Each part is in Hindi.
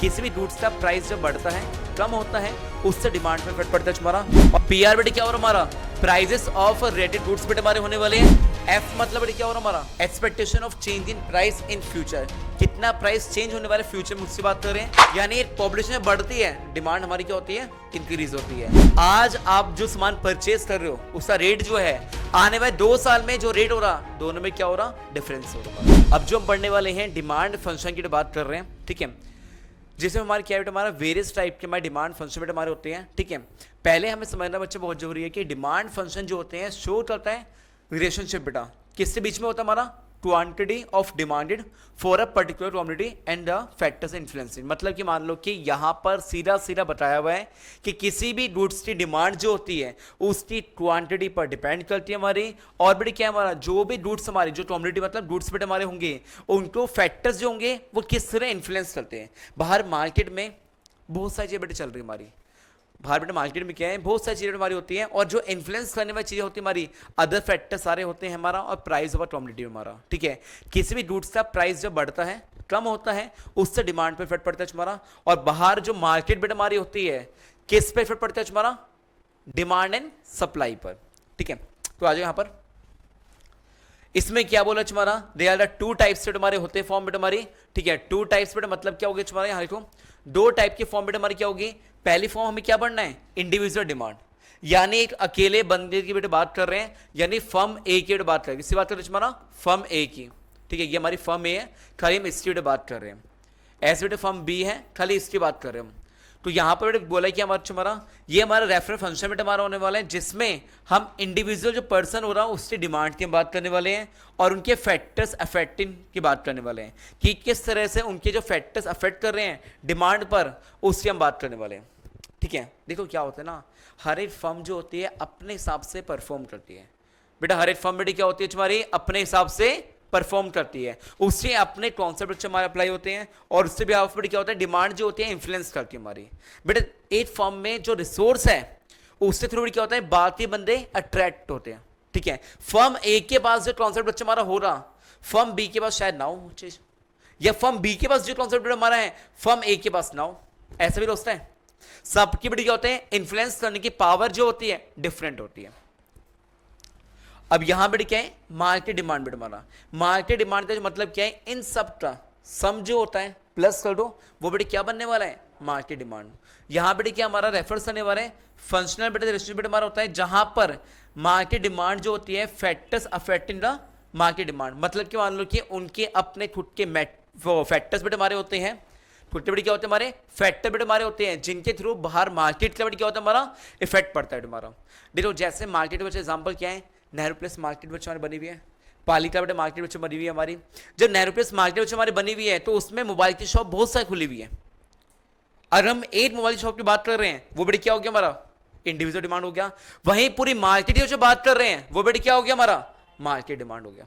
किसी भी गुड्स का प्राइस जब बढ़ता है कम होता है उससे डिमांड पे इफेक्ट पड़ता है हमारा। और पीआर बेटे क्या हो रहा हमारा, प्राइजेस ऑफ रेटेड गुड्स बेटे हमारे होने वाले हैं। एफ मतलब बेटे क्या हो रहा हमारा, expectation of change in price in future, कितना प्राइस चेंज होने वाला फ्यूचर में उसकी बात कर रहे हैं। यानी पॉपुलेशन बढ़ती है, डिमांड हमारी क्या होती है, इंक्रीज होती है। आज आप जो सामान परचेज कर रहे हो उसका रेट जो है आने वाले 2 साल में जो रेट हो रहा, दोनों में क्या हो रहा, डिफरेंस हो रहा। अब जो हम पढ़ने वाले हैं डिमांड फंक्शन की बात कर रहे हैं, ठीक है, जिसमें हमारे क्या बेटा हमारा वेरियस टाइप के हमारे डिमांड फंक्शन बेटा हमारे होते हैं, ठीक है। पहले हमें समझना बच्चे बहुत जरूरी है कि डिमांड फंक्शन जो होते हैं शो करता है रिलेशनशिप बेटा किसके बीच में होता है हमारा, quantity of demanded for a particular quantity and the factors influencing. मतलब कि मान लो कि यहाँ पर सीधा सीधा बताया हुआ है कि किसी भी गुड्स की डिमांड जो होती है उसकी क्वांटिटी पर डिपेंड करती है हमारी। और बेटे क्या हमारा जो भी गुड्स हमारे जो क्वांटिटी मतलब गुड्स बेटे हमारे होंगे उनको फैक्टर्स जो होंगे वो किस तरह इन्फ्लुएंस करते हैं। बाहर मार्केट में बहुत सारी चीज़ें बेटे चल रही है हमारी, बाहर बेटे मार्केट में क्या है बहुत सारी चीज़ें हमारी होती हैं और जो इन्फ्लुएंस करने वाली चीज़ें होती है हमारी अदर फैक्टर सारे होते हैं हमारा और प्राइस ओवर क्वांटिटी हमारा, ठीक है। किसी भी गुड्स का प्राइस जब बढ़ता है कम होता है उससे डिमांड पे इफेक्ट पड़ता है हमारा। और बाहर जो मार्केट बेटे हमारी होती है किस पे इफेक्ट पड़ता है हमारा, डिमांड एंड सप्लाई पर, ठीक है। तो आ जाओ यहाँ पर, इसमें क्या बोला हमारा, दे आर द 2 टाइप्स हमारे होते हैं फॉर्म बेटे हमारी, ठीक है। 2 टाइप्स बेटे मतलब क्या होगी हमारे, यहाँ देखो 2 टाइप की फॉर्म बेटे हमारी क्या होगी। पहली फॉर्म हमें क्या पढ़ना है, इंडिविजुअल डिमांड, यानी एक अकेले बंदे की बेटे बात कर रहे हैं, यानी फर्म ए की बेटे बात कर रहे हैं, किसकी बात कर रहे हैं हमारा, फर्म ए की, ठीक है। ये हमारी फर्म ए है, खाली हम इसकी बेटे बात कर रहे हैं। ऐसे बेटे फर्म बी है, खाली इसकी बात कर रहे हैं हम। तो यहाँ पर बेटे बोला कि हमारा ये हमारा रेफरेंस फंक्शन बेटे हमारा होने वाला है जिसमें हम इंडिविजुअल जो पर्सन हो रहा है उसकी डिमांड की बात करने वाले हैं और उनके फैक्टर्स अफेक्टिंग की बात करने वाले हैं कि किस तरह से उनके जो फैक्टर्स अफेक्ट कर रहे हैं डिमांड पर उसकी हम बात करने वाले हैं, ठीक है। देखो क्या होता है ना, हर एक फर्म जो होती है अपने हिसाब से परफॉर्म करती है बेटा। हर एक फर्म बेटे क्या होती है हमारी, अपने हिसाब से परफॉर्म करती है, उससे अपने कॉन्सेप्ट हमारे अप्लाई होते हैं और उससे भी बेटे क्या होता है, डिमांड जो होती है इन्फ्लुएंस करती है हमारी। बेटा एक फर्म में जो रिसोर्स है उससे थ्रू क्या होता है, बाकी बंदे अट्रैक्ट होते हैं, ठीक है। फर्म ए के पास जो कॉन्सेप्ट बच्चा हमारा हो रहा, फर्म बी के पास शायद ना हो चीज, या फर्म बी के पास जो कॉन्सेप्ट हमारा है फर्म ए के पास ना हो, ऐसा भी होता है। सबकी बेटे क्या होते हैं, इन्फ्लुएंस करने की पावर जो होती है डिफरेंट होती है। अब यहां बेटे क्या है, मार्केट डिमांड बेटे हमारा, मार्केट डिमांड का मतलब क्या है, इन सब का सम जो होता है प्लस कर दो वो बेटे क्या बनने वाला है, मार्केट डिमांड। यहां बेटे क्या हमारा रेफरेंस करने वाला है फंक्शनल बेटे रिलेशनशिप बेटे हमारा होता है जहां पर मार्केट डिमांड जो होती है factors affecting the market demand. मतलब कि मान लो कि उनके अपने खुद के फैक्टर्स बेटे हमारे होते हैं, खुद बेटे क्या होते हैं हमारे फैक्टर बेटे हमारे होते हैं जिनके थ्रू बाहर मार्केट का बेटे क्या होता है हमारा इफेक्ट पड़ता है हमारा। देखो जैसे मार्केट बच्चे एग्जाम्पल क्या है, नेहरू प्लेस मार्केट बच्चे हमारी बनी हुई है, पालिका बेटे मार्केट बच्चे बनी हुई है हमारी। जब नेहरू प्लेस मार्केट बच्चे हमारी बनी हुई है तो उसमें मोबाइल की शॉप बहुत सारी खुली हुई है। अगर हम एक मोबाइल शॉप की बात कर रहे हैं वो बेटे क्या हो गया हमारा, इंडिविजुअल डिमांड हो गया। वहीं पूरी मार्केट की जो बात कर रहे हैं वो बेटे क्या हो गया हमारा, मार्केट डिमांड हो गया,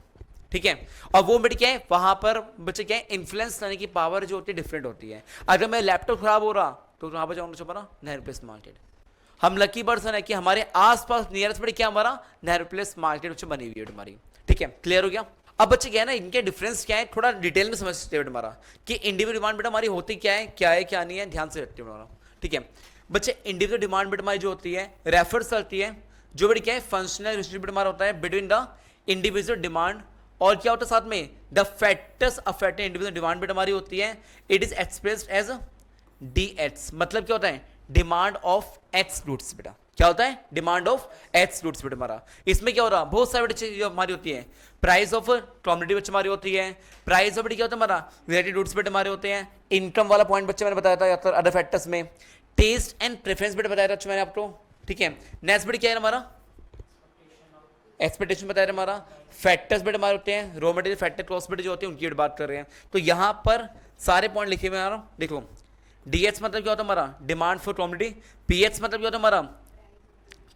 ठीक है। और वो बेटे क्या है, वहां पर बच्चे क्या है, इन्फ्लुएंस करने की पावर जो होती है डिफरेंट होती है। अगर मैं लैपटॉप खराब हो रहा तो वहां पर जाऊंगा हमारा नेहरू प्लेस मार्केट। हम लकी पर्सन है कि हमारे आसपास नियरेस्ट बेटे क्या हमारा नेहरू प्लेस मार्केट बच्चे बनी हुई है हमारी, ठीक है। क्लियर हो गया। अब बच्चे क्या है ना, इनके डिफरेंस क्या है थोड़ा डिटेल में समझते हैं हमारा कि इंडिविजुअल डिमांड बेटा हमारी होती क्या है क्या नहीं है, ध्यान से रखते हैं हमारा, ठीक है। बच्चे इंडिविजुअल डिमांड बेटा हमारी जो होती है रेफर करती है जो बेटे क्या है फंक्शनल रिलेशनशिप हमारा होता है बिटवीन द इंडिविजुअल डिमांड और क्या होता है साथ में the factors affecting individual demand बेटा हमारी होती है। It is expressed as DX, मतलब क्या होता है, डिमांड ऑफ X गुड्स बेटा, क्या होता है, डिमांड ऑफ X गुड्स बेटा हमारा। इसमें क्या हो रहा, बहुत सारी चीजें हमारी होती है, प्राइस ऑफ कॉमोडिटी बच्चे हमारी होती है, प्राइस ऑफ क्या होता है हमारा रिलेटेड गुड्स बेटे हमारे होते हैं, इनकम वाला पॉइंट बच्चे मैंने बताया था अदर फैक्टर्स में, टेस्ट एंड प्रेफरेंस बेटे बताया था मैंने आपको, ठीक है। नेक्स्ट बेटे क्या है हमारा, एक्सपेक्टेशन बताया हमारा, फैक्टर्स बेटे हमारे होते हैं, रॉ मटेरियल फैक्टर कॉस्ट बेटे जो होते हैं उनकी बात कर रहे हैं। तो यहाँ पर सारे पॉइंट लिखे हुए हैं, देखो DH मतलब क्या होता है हमारा, डिमांड फॉर क्वांटिटी, PH मतलब क्या होता है हमारा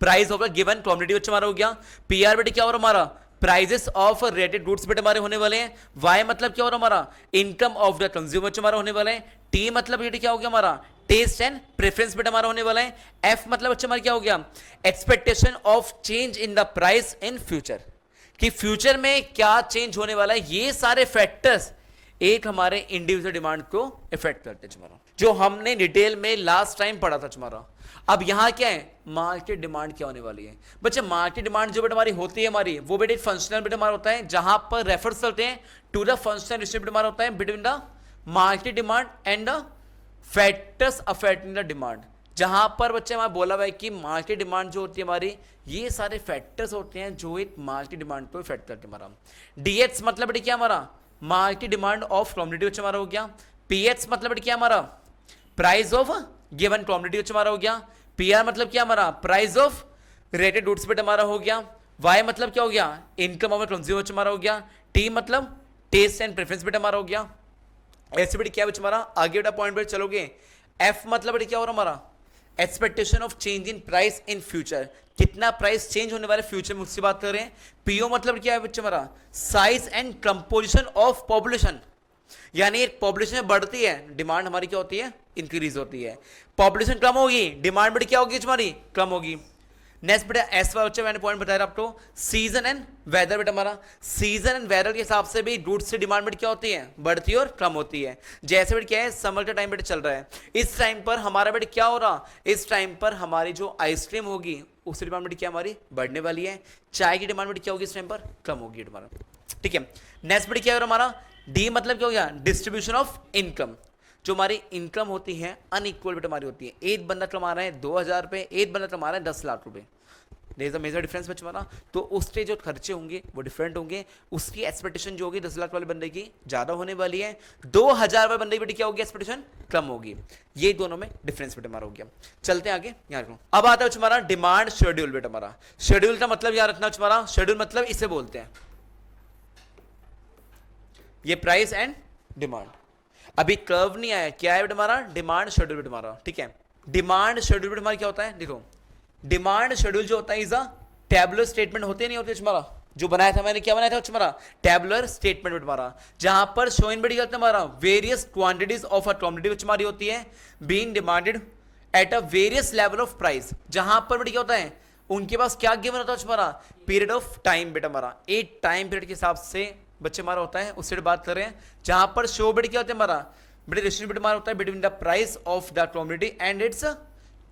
प्राइस ऑफ गिवन क्वांटिटी बच्चे हमारा हो गया, PR बेटे क्या हो रहा हमारा प्राइजेस ऑफ रेटेड गुड्स बेटे हमारे होने वाले हैं, Y मतलब क्या हो रहा हमारा इनकम ऑफ द कंज्यूमर बच्चे हमारा होने वाला है, T मतलब बेटे क्या हो गया हमारा टेस्ट एंड प्रेफरेंस बेटा हमारा होने वाला है, F मतलब बच्चे हमारा क्या हो गया expectation of change in the price in future, कि फ्यूचर में क्या चेंज होने वाला है। ये सारे फैक्टर्स एक हमारे इंडिविजुअल डिमांड को इफेक्ट करते हैं हमारा। जो हमने डिटेल में लास्ट टाइम पढ़ा था तुम्हारा। अब यहां क्या है, मार्केट डिमांड क्या होने वाली है बच्चे। मार्केट डिमांड जो बेटा हमारी होती है हमारी, वो बेटा फंक्शनल बेटा हमारा होता है, जहां पर रेफर्स चलते हैं टू द फंक्शनल रिलेशनशिप हमारा होता है between the market demand and the factors affecting the demand. जहां पर बच्चे हमारा बोला हुआ है कि मार्केट डिमांड जो होती है हमारी, ये सारे फैक्टर्स होते हैं जो एक मार्केट डिमांड को इफेक्ट करते हैं हमारा। डीएच मतलब बेटा क्या हमारा, मार्केट डिमांड ऑफ कमोडिटी बच्चे हमारा हो गया। पीएच मतलब बेटा क्या हमारा, प्राइस ऑफ गिवन कमोडिटी बच्चे हमारा हो गया। पीआर मतलब क्या हमारा, प्राइस ऑफ रेटेड गुड्स बेटा हमारा हो गया। वाई मतलब क्या हो गया, इनकम ऑफ कंज्यूमर बच्चे हमारा हो गया। टी मतलब टेस्ट एंड प्रेफरेंस बेटा हमारा हो गया। ऐसे बेटा क्या बच्चे हमारा, आगे बेटा पॉइंट बेटा चलोगे। एफ मतलब बेटा क्या हो रहा हमारा, expectation of change in price in future, कितना प्राइस चेंज होने वाले फ्यूचर में उससे बात कर रहे हैं। पीओ मतलब क्या है बच्चे हमारा, size and composition of population, यानी एक पॉपुलेशन बढ़ती है, डिमांड हमारी क्या होती है, इंक्रीज होती है। पॉपुलेशन कम होगी, डिमांड बेटा क्या होगी हमारी, कम होगी। नेक्स्ट बेटा एस वाला बच्चा मैंने पॉइंट बताया आपको, सीजन एंड वेदर बेटा हमारा, सीजन एंड वेदर के हिसाब से भी गुड्स से डिमांड बेटा क्या होती है, बढ़ती है और कम होती है। जैसे बेटा क्या है, समर का टाइम बेटा चल रहा है, इस टाइम पर हमारा बेटा क्या हो रहा, इस टाइम पर हमारी जो आइसक्रीम होगी उसकी डिमांड बेटा क्या हमारी बढ़ने वाली है। चाय की डिमांड बेटा क्या होगी इस टाइम पर, कम होगी हमारा, ठीक है। नेक्स्ट बेटा क्या हो रहा हमारा, डी मतलब क्या हो गया, डिस्ट्रीब्यूशन ऑफ इनकम, जो हमारी इनकम होती है अनइक्वल बेटा हमारी होती है। एक बंदा कमा रहा है 2000 रुपये, एक बंदा कमा रहा है 10 लाख रुपए, there is a major difference बच्चा हमारा। तो उसके जो खर्चे होंगे वो डिफरेंट होंगे, उसकी एक्सपेक्टेशन जो होगी 10 लाख वाले बंदे की ज़्यादा होने वाली है, 2000 वाले बंदे की बेटी क्या होगी, एक्सपेक्टेशन कम होगी। ये दोनों में डिफरेंस बेटा हमारा हो गया। चलते हैं आगे, यहाँ रखो। अब आता है हमारा डिमांड शेड्यूल बेटा हमारा। शेड्यूल का मतलब याद रखना हमारा, शेड्यूल मतलब इसे बोलते हैं, ये प्राइस एंड डिमांड। अभी कर्व नहीं आया, क्या है बेटा हमारा, डिमांड शेड्यूल बेटा हमारा, ठीक है। डिमांड शेड्यूल बेटा हमारा क्या होता है, देखो डिमांड शेड्यूल जो होता है इज अ टैबुलर स्टेटमेंट, होते नहीं होते हमारा, जो बनाया था मैंने, क्या बनाया था हमारा, टैबुलर स्टेटमेंट बेटा हमारा, जहां पर शो इन बेटा करते हमारा various quantities of a commodity which हमारी होती है being demanded eight a various level of price. जहां पर बेटा क्या होता है, उनके पास क्या गिवन होता है हमारा, पीरियड ऑफ टाइम बेटा हमारा, एक टाइम पीरियड के हिसाब से बच्चे हमारा होता है, उससे बात कर रहे हैं। जहां पर शो बेटा क्या होता है हमारा, बेटा रिलेशन बेटा हमारा होता है between the price of the commodity and it's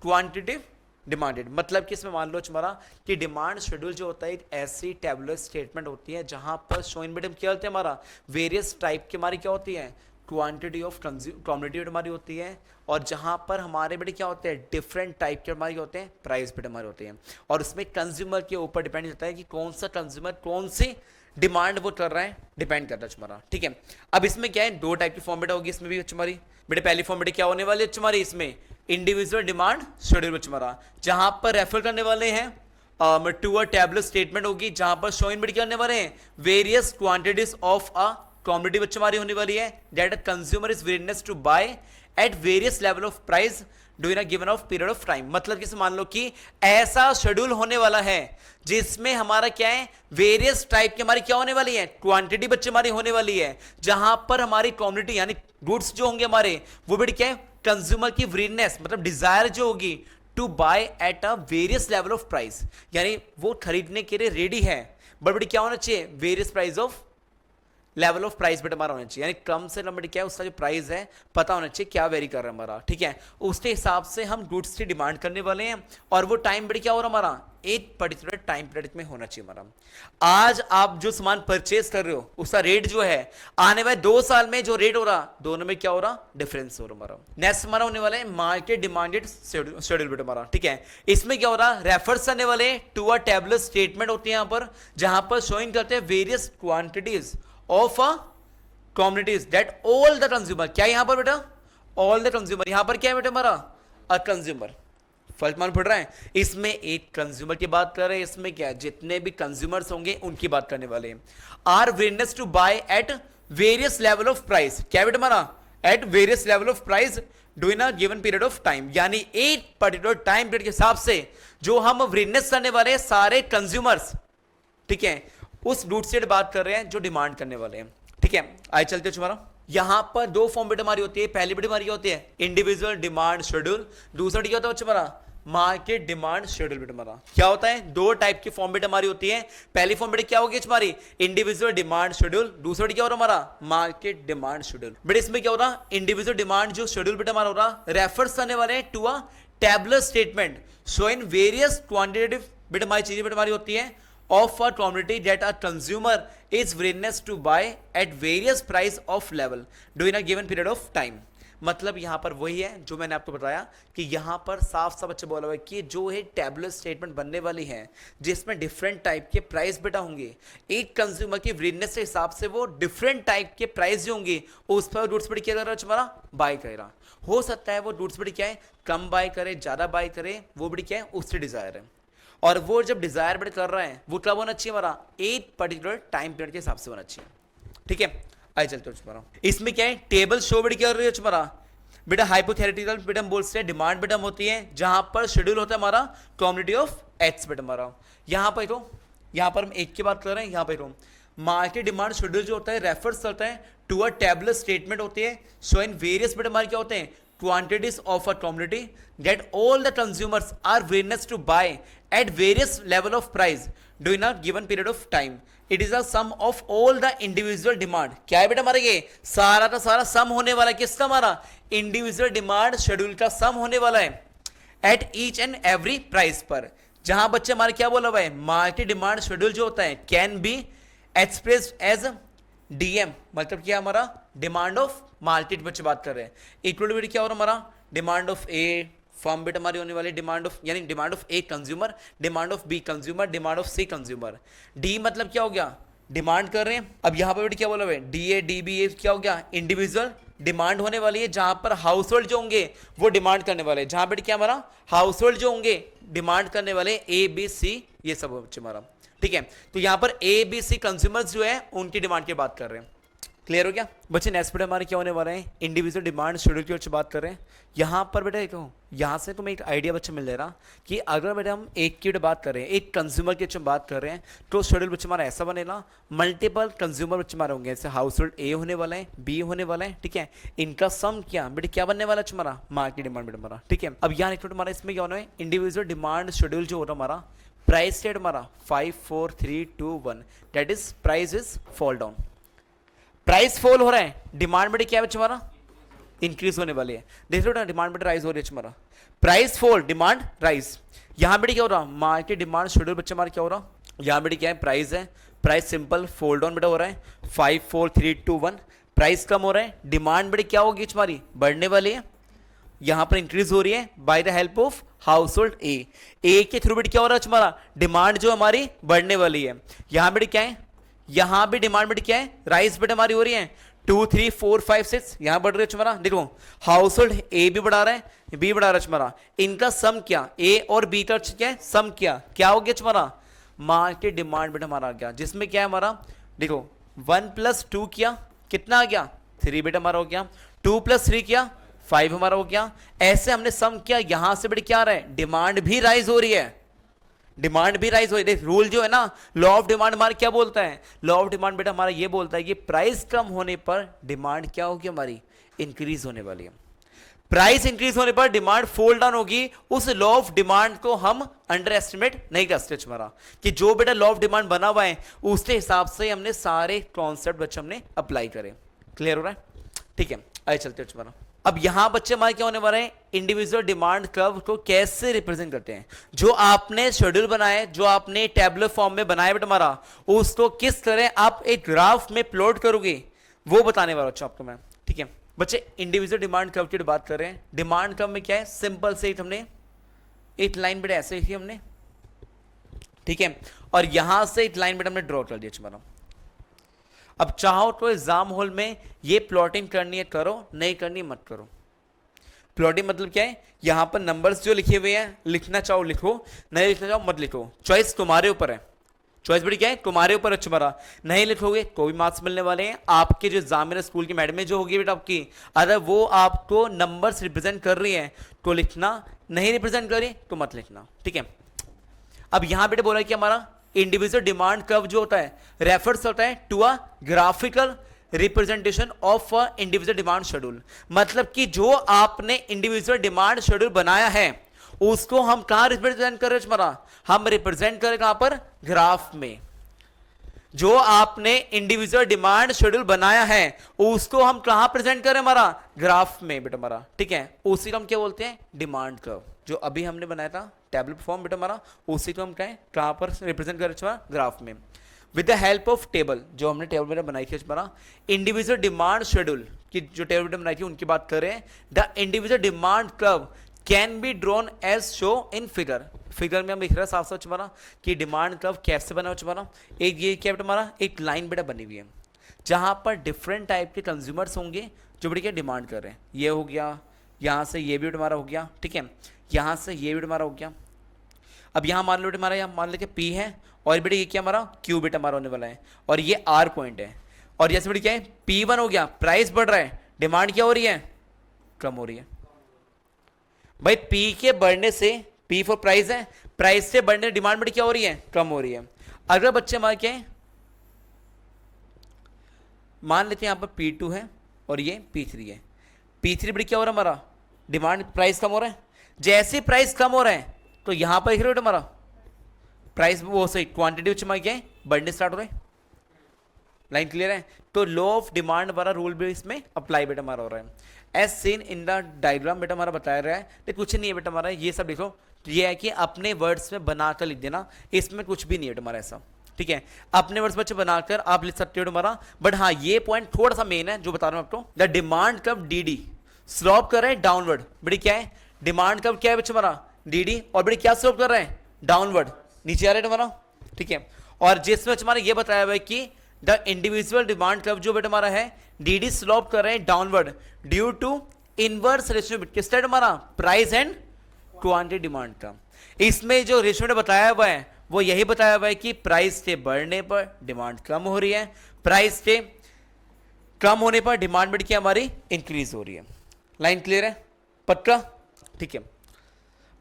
quantity demanded. मतलब कि इसमें मान लो हमारा कि डिमांड शेड्यूल जो होता है एक ऐसी टैबुलर स्टेटमेंट होती है जहां पर शो इन बेटा क्या होता है हमारा, वेरियस टाइप की हमारी क्या होती है, क्वांटिटी ऑफ कमोडिटी हमारी होती है, और जहां पर हमारे बेटे क्या होते हैं, डिफरेंट टाइप के हमारे होते हैं प्राइस बेटे हमारे होते हैं, और उसमें कंज्यूमर के ऊपर डिपेंड होता है कि कौन सा कंज्यूमर कौन सी डिमांड वो कर रहा है, डिपेंड करता है हमारा, ठीक है। अब इसमें क्या है, दो टाइप की फॉर्म बेटा होगी इसमें भी हमारी बेटे। पहली फॉर्म बेटे क्या होने वाली है हमारी, इसमें इंडिविजुअल डिमांड शेड्यूल हमारा, जहां पर रेफर करने वाले हैं टू अ टैबुलर स्टेटमेंट होगी, जहां पर शो इन बेटे करने वाले हैं various quantities of a commodity बच्चे हमारी होने वाली है that a consumer is willingness to buy at various level of price during a given of period of time. मतलब कि मान लो कि ऐसा शेड्यूल होने वाला है जिसमें हमारा क्या है, वेरियस टाइप की हमारी क्या होने वाली है, क्वांटिटी बच्चे हमारी होने वाली है, जहां पर हमारी कम्युनिटी यानी गुड्स जो होंगे हमारे वो भी क्या है, कंज्यूमर की विलिंगनेस मतलब डिजायर जो होगी to buy at a various level of price, यानी वो खरीदने के लिए रेडी है, बट क्या होना चाहिए, various price of level of price बेटा हमारा होना चाहिए, यानी कम से कम क्या है उसका जो प्राइस है पता होना चाहिए क्या वेरी कर रहा है हमारा, ठीक है। उसके हिसाब से हम गुड्स की डिमांड करने वाले हैं, और वो टाइम बेटा क्या हो रहा हमारा, एक पर्टिकुलर टाइम पीरियड में होना चाहिए हमारा। आज आप जो सामान परचेज कर रहे हो उसका रेट जो है आने वाले 2 साल में जो रेट हो रहा, दोनों में क्या हो रहा, डिफरेंस हो रहा हमारा। नेक्स्ट हमारा होने वाला है मार्केट डिमांडेड शेड्यूल बेटा हमारा, ठीक है। इसमें क्या हो रहा, रेफर्स करने वाले टू अ टैबुलर स्टेटमेंट होती है यहाँ पर, जहां पर शोइंग करते हैं various quantities of a communities that all the consumer, क्या यहां पर बेटा, ऑल द कंज्यूमर, यहां पर क्या है बेटा हमारा, अ कंज्यूमर, फर्क मान पड़ रहा है। इसमें एक कंज्यूमर की बात कर रहे हैं, इसमें क्या है, जितने भी कंज्यूमर्स होंगे उनकी बात करने वाले हैं। Are willingness to buy at various level of price, क्या बेटा हमारा, at various level of price during a given period of time, यानी एक पर्टिकुलर टाइम पीरियड के हिसाब से जो हम विलिंगनेस करने वाले सारे कंज्यूमर्स, ठीक है, उस गुड्स से बात कर रहे हैं जो डिमांड करने वाले हैं, ठीक है। आइए चलते हैं हमारा, यहां पर 2 फॉर्म बेटा हमारी होती है, पहली बेटा हमारी होती है इंडिविजुअल डिमांड शेड्यूल, दूसरा क्या होता है हमारा मार्केट डिमांड शेड्यूल बेटा हमारा क्या होता है, दो टाइप की फॉर्म बेटा हमारी होती है। पहली फॉर्म बेटा क्या होगी हमारी, इंडिविजुअल डिमांड शेड्यूल, दूसरा क्या हो रहा हमारा मार्केट डिमांड शेड्यूल। बेटा इसमें क्या हो रहा, इंडिविजुअल डिमांड जो शेड्यूल बेटा हमारा हो रहा रेफर्स करने वाले हैं to a tabular statement show in various quantitative बेटा हमारी चीजें बेटा हमारी होती है of a commodity that a consumer is willingness to buy at various price of level during a given period of time। मतलब यहां पर वही है जो मैंने आपको बताया कि यहां पर साफ साफ अच्छे बोला हुआ है कि जो है टेबुलर स्टेटमेंट बनने वाली है जिसमें डिफरेंट टाइप के प्राइस बेटा होंगे। एक कंज्यूमर की विलनेस के हिसाब से वो डिफरेंट टाइप के प्राइस जो होंगे उस पर रूट्स पर क्या कर रहा है हमारा बाय कर रहा। हो सकता है वो रूट्स पर क्या है कम बाय करे ज्यादा बाय करे, वो बड़ी क्या है उससे डिजायर है। और वो जब डिजायर बेटा कर रहे हैं वो कब होना चाहिए हमारा एक पर्टिकुलर टाइम पीरियड के हिसाब से होना चाहिए। ठीक है आइए चलते हैं हमारा इसमें क्या है टेबल शो बेटा क्या कर रही है हमारा बेटा हाइपोथेटिकल बेटा हम बोलते हैं डिमांड बेटा होती है जहां पर शेड्यूल होता है हमारा कम्युनिटी ऑफ एक्स बेटा हमारा। यहां पर हम एक की बात कर रहे हैं। यहां पर मार्केट डिमांड शेड्यूल जो होता है रेफर्स करता है टू अ टेबुलर स्टेटमेंट होती है सो इन वेरियस बेटा हमारे क्या होते हैं quantities of a commodity that all the consumers are willingness to buy at various level of price during a given period of time। It is a sum of all the individual demand। क्या है बेटा हमारा ये सारा का सारा सम होने वाला है किसका हमारा इंडिविजुअल डिमांड शेड्यूल का सम होने वाला है at each and every price पर। जहां बच्चे हमारे क्या बोला हुआ है मार्केट डिमांड शेड्यूल जो होता है can be expressed as DM मतलब क्या हमारा डिमांड ऑफ मार्केट बच्चे बात कर रहे हैं। इक्वल क्या हो रहा हमारा डिमांड ऑफ ए फर्म बेट हमारी होने वाली डिमांड ऑफ यानी demand of A consumer, demand of B consumer, demand of C consumer. D मतलब क्या हो गया डिमांड कर रहे हैं। अब यहाँ पर क्या बोला हुआ है डी ए डी बी ए क्या हो गया इंडिविजुअल डिमांड होने वाली है जहां पर हाउस होल्ड जो होंगे वो डिमांड करने वाले, जहां पर क्या हमारा हाउस होल्ड जो होंगे डिमांड करने वाले ए बी सी ये सब बच्चे हमारा। ठीक है तो यहां पर ए बी सी कंज्यूमर्स जो है उनकी डिमांड की बात कर रहे हैं। क्लियर हो गया बच्चे। नेक्स्ट बेटा हमारे क्या होने वाले हैं इंडिविजुअल डिमांड शेड्यूल की बात कर रहे हैं। यहाँ पर बेटा देखो यहाँ से तुम्हें एक आइडिया बच्चे मिल रहा कि अगर बेटा हम एक की बात कर रहे हैं एक कंज्यूमर की बात कर रहे हैं तो शेड्यूल बच्चे हमारा ऐसा बनेगा मल्टीपल कंज्यूमर बच्चे हमारे होंगे जैसे हाउस होल्ड ए होने वाला है बी होने वाला है। ठीक है इनका सम क्या बेटा क्या बनने वाला है हमारा मार्केट डिमांड बेटा हमारा। ठीक है अब यहाँ एक हमारा इसमें क्या होना है इंडिविजुअल डिमांड शेड्यूल जो हो रहा हमारा प्राइस स्टेट हमारा 5 4 3 2 1 that is price is fall down. Price fall हो रहा है डिमांड बेटे क्या है बच्चे हमारा इंक्रीज होने वाली है। देख लो ना डिमांड बेटे राइज हो रही है हमारा प्राइस फॉल डिमांड राइज। यहां बेटे क्या हो रहा मार्केट डिमांड शेड्यूल बच्चे हमारा क्या हो रहा यहां बेटे क्या है प्राइस सिंपल फॉल डाउन बेटा हो रहा है 5 4 3 2 1 प्राइस कम हो रहा है डिमांड बेटे क्या होगी हमारी बढ़ने वाली है यहां पर इंक्रीज हो रही है by the help of house hold a के थ्रू बेटे क्या हो रहा है हमारा डिमांड जो हमारी बढ़ने वाली है। यहां बेटे क्या है यहां भी डिमांड बेटे क्या है राइस बेटे हमारी हो रही है 2 3 4 5 6 यहां बढ़ रही है हमारा। देखो हाउस होल्ड ए भी बढ़ा रहा है बी बढ़ा रहा है हमारा इनका सम क्या ए और बी का क्या है सम क्या हो गया हमारा मार्केट डिमांड बेटा हमारा आ गया जिसमें क्या है हमारा देखो 1 + 2 किया कितना आ गया 3 बेटा हमारा हो गया 2 + 3 किया 5 हमारा हो गया। ऐसे हमने सम किया यहां से बेटे क्या आ रहा है डिमांड भी राइज हो रही है डिमांड भी राइज हो रही है। रूल जो है ना लॉ ऑफ डिमांड हमारा क्या बोलता है लॉ ऑफ डिमांड बेटा हमारा ये बोलता है कि प्राइस कम होने पर डिमांड क्या होगी हमारी इंक्रीज होने वाली है। प्राइस इंक्रीज होने पर डिमांड फॉल डाउन होगी। उस लॉ ऑफ डिमांड को हम अंडर एस्टिमेट नहीं कर सकते हमारा कि जो बेटा लॉ ऑफ डिमांड बना हुआ है उसके हिसाब से हमने सारे कॉन्सेप्ट बच्चे हमने अप्लाई करे। क्लियर हो रहा है ठीक है आइए चलते हमारा। अब यहां बच्चे हमारे क्या होने वाले हैं इंडिविजुअल डिमांड कर्व को कैसे रिप्रेजेंट करते हैं। जो आपने शेड्यूल बनाए जो आपने टेबुलर फॉर्म में बनाया बेटा हमारा उसको किस तरह आप एक ग्राफ में प्लॉट करोगे वो बताने वाला हूं आपको मैं। ठीक है बच्चे इंडिविजुअल डिमांड कर्व की बात कर रहे हैं। डिमांड कर्व में क्या है सिंपल से हमने एक लाइन बेटा ऐसे ही हमने ठीक है और यहां से एक लाइन बेटा हमने ड्रॉ कर दिया हमारा। अब चाहो तो एग्जाम हॉल में ये प्लॉटिंग करनी है करो नहीं करनी मत करो। प्लॉटिंग मतलब क्या है यहां पर नंबर्स जो लिखे हुए हैं लिखना चाहो लिखो नहीं लिखना चाहो मत लिखो चॉइस तुम्हारे ऊपर है। चॉइस बड़ी क्या है तुम्हारे ऊपर अच्छा हमारा नहीं लिखोगे तो भी मार्क्स मिलने वाले हैं। आपके जो एग्जामिनर स्कूल की मैडम जो होगी बेटा आपकी अगर वो आपको नंबर्स रिप्रेजेंट कर रही है तो लिखना नहीं रिप्रेजेंट कर रही तो मत लिखना। ठीक है अब यहां बेटे बोला कि हमारा इंडिविजुअल डिमांड कर्व जो होता है रेफर्स होता है to a graphical representation of a individual demand schedule. मतलब कि जो आपने इंडिविजुअल डिमांड शेड्यूल बनाया है उसको हम कहां रिप्रेजेंट कर रहे हैं हमारा, हम रिप्रेजेंट करें कहां पर, ग्राफ में। जो आपने इंडिविजुअल डिमांड शेड्यूल बनाया है उसको हम कहां प्रेजेंट करें, हमारा ग्राफ में बेटा हमारा, ठीक है। उसी को हम क्या बोलते हैं, डिमांड कर्व। जो अभी हमने बनाया था टेबल फॉर्म बेटा हमारा, उसी को हम कहां पर रिप्रेजेंट करें, ग्राफ में। With the help of table, जो हमने टेबल बेटा बनाई थी हमारा इंडिविजुअल डिमांड शेड्यूल की, जो टेबल बेटा बनाई थी उनकी बात करें, the individual demand curve can be drawn as show in figure. Figure में हम लिख रहे हैं साफ साफ हमारा कि डिमांड कर्व कैसे बना हमारा, एक ये क्या बेटा हमारा, एक लाइन बेटा बनी हुई है जहां पर डिफरेंट टाइप के कंज्यूमर्स होंगे जो बेटा क्या डिमांड कर रहे हैं। ये हो गया, यहाँ से ये भी बेटा हमारा हो गया, ठीक है, यहाँ से ये बेटा हमारा हो गया। अब यहाँ मान लो बेटा हमारा, यहाँ मान लो कि P है और बेटा ये क्या हमारा Q बेटा हमारा होने वाला है और ये R पॉइंट है। और जैसे बेटा क्या है, P1 हो गया, प्राइस बढ़ रहा है, डिमांड क्या हो रही है, कम हो रही है। भाई P के बढ़ने से, P फॉर प्राइस है, प्राइस से बढ़ने डिमांड बेटा क्या हो रही है, कम हो रही है। अगर बच्चे हमारे क्या है, मान लेते हैं यहाँ पर P2 है और ये P3 है। P3 बेटा क्या हो रहा है हमारा, डिमांड प्राइस कम हो रहा है। जैसे प्राइस कम हो रहा है तो यहां पर देख हमारा प्राइस वो सही क्वांटिटी क्या है, बढ़ने स्टार्ट हो रहा है। लाइन क्लियर है। तो लॉ ऑफ डिमांड वाला रूल भी इसमें अप्लाई बेटा हमारा हो रहा है, as seen in the diagram बेटा हमारा बताया रहा है। लेकिन कुछ नहीं है बेटा हमारा, ये सब देखो, ये है कि अपने वर्ड्स में बनाकर लिख देना, इसमें कुछ भी नहीं है बेटा हमारा ऐसा, ठीक है। अपने वर्ड्स बच्चे बनाकर आप लिख सकते हो हमारा। बट हाँ, ये पॉइंट थोड़ा सा मेन है जो बता रहा हूं आपको, the demand curve DD slope कर रहे हैं डाउनवर्ड। बेटी क्या है, डिमांड कर्व क्या है बच्चे हमारा, DD, और बेटी क्या स्लोप कर रहे हैं, डाउनवर्ड, नीचे आ रहे हैं हमारा, ठीक है। और जिसमें हमारा ये बताया हुआ है कि द इंडिविजुअल डिमांड कर्व जो बेटा हमारा है DD स्लोप कर रहे हैं downward due to inverse ratio किस टाइप हमारा, प्राइस एंड क्वांटिटी डिमांड का। इसमें जो रेशियो ने बताया हुआ है वो यही बताया हुआ है कि प्राइस के बढ़ने पर डिमांड कम हो रही है, प्राइस के कम होने पर डिमांड बेटा क्या हमारी इंक्रीज हो रही है। लाइन क्लियर है, पक्का, ठीक है।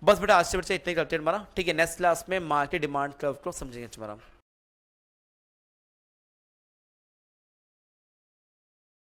बस बेटा आज से इतना ही करते हैं हमारा, ठीक है। नेक्स्ट क्लास में मार्केट डिमांड कर्व को समझेंगे हमारा।